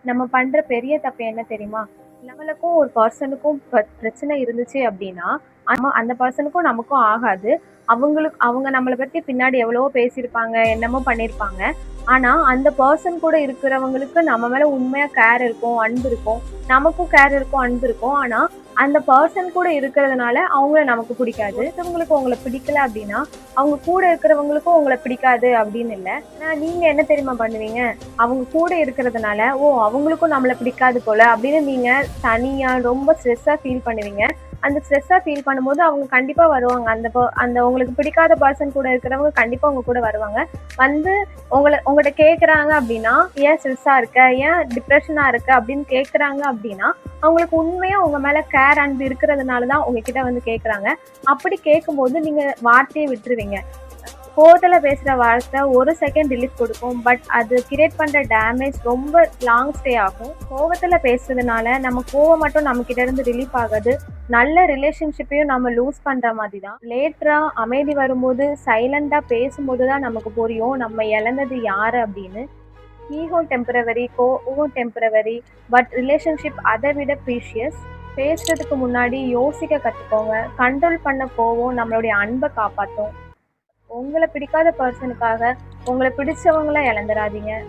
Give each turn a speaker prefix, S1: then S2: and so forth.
S1: நம்ம பண்ற பெரிய தப்பு என்ன தெரியுமா? நம்மளுக்கும் ஒரு பெர்சனுக்கும் பிரச்சனை இருந்துச்சு அப்டின்னா, அந்த பெர்சனுக்கும் நமக்கும் ஆகாது. அவங்க நம்மள பத்தி பின்னாடி எவ்வளவோ பேசியிருப்பாங்க, என்னமோ பண்ணியிருப்பாங்க. ஆனா, அந்த பெர்சன் கூட இருக்கிறவங்களுக்கு நம்ம மேல உண்மையா கேர் இருக்கும், அன்பு இருக்கும். நமக்கும் கேர் இருக்கும், அன்பு இருக்கும். ஆனா, அந்த பெர்சன் கூட இருக்கிறதுனால அவங்கள நமக்கு பிடிக்காது. ஒருத்தவங்களுக்கு உங்கள பிடிக்கல அப்டின்னா, அவங்க கூட இருக்கிறவங்களுக்கும் உங்கள பிடிக்காது அப்டின்னு இல்ல. ஆனா, நீங்க என்ன தெரியுமா பண்ணுவீங்க? அவங்க கூட இருக்கிறதுனால, "ஓ! அவங்களுக்கும் நம்மள பிடிக்காது போல" அப்படின்னு நீங்க தனியா ரொம்ப ஸ்ட்ரெஸ்ஸா ஃபீல் பண்ணுவீங்க. அந்த ஸ்ட்ரெஸ்ஸா ஃபீல் பண்ணும்போது அவங்க கண்டிப்பா வருவாங்க. அந்த உங்களுக்கு பிடிக்காத பெர்சன் கூட இருக்கிறவங்க கண்டிப்பா உங்க கூட வருவாங்க. வந்து உங்கட்ட கேட்குறாங்க அப்படின்னா, "ஏன் ஸ்ட்ரெஸ்ஸா இருக்க? ஏன் டிப்ரஷனா இருக்க?" அப்படின்னு கேட்குறாங்க அப்படின்னா, அவங்களுக்கு உண்மையா உங்க மேல கேர், அன்பு இருக்கிறதுனால தான் உங்ககிட்ட வந்து கேட்குறாங்க. அப்படி கேட்கும்போது நீங்க வார்த்தைய விட்டுருவீங்க. கோவத்துல பேசுற வார்த்தை ஒரு செகண்ட் ரிலீஃப் கொடுக்கும். பட் அது கிரியேட் பண்ற டேமேஜ் ரொம்ப லாங் ஸ்டே ஆகும். கோவத்துல பேசுறதுனால நம்ம கோவம் மட்டும் நம்ம கிட்ட இருந்து ரிலீஃப் ஆகாது. நல்ல ரிலேஷன்ஷிப்பையும் நம்ம லூஸ் பண்ற மாதிரி தான். லேட்டரா அமைதி வரும்போது, சைலண்டா பேசும்போது தான் நமக்கு புரியும் நம்ம இழந்தது யாரு அப்படின்னு. ஈகோ டெம்பரவரி, கோவம் டெம்பரவரி, பட் ரிலேஷன்ஷிப் அதை விட ப்ரீஷியஸ். பேசுறதுக்கு முன்னாடி யோசிக்க கத்துக்கோங்க. கண்ட்ரோல் பண்ண கோவம் நம்மளுடைய அன்பை காப்பாத்தும். உங்கள பிடிக்காத பெர்சனுக்காக உங்கள பிடிச்சவங்கள இழந்துராதீங்க.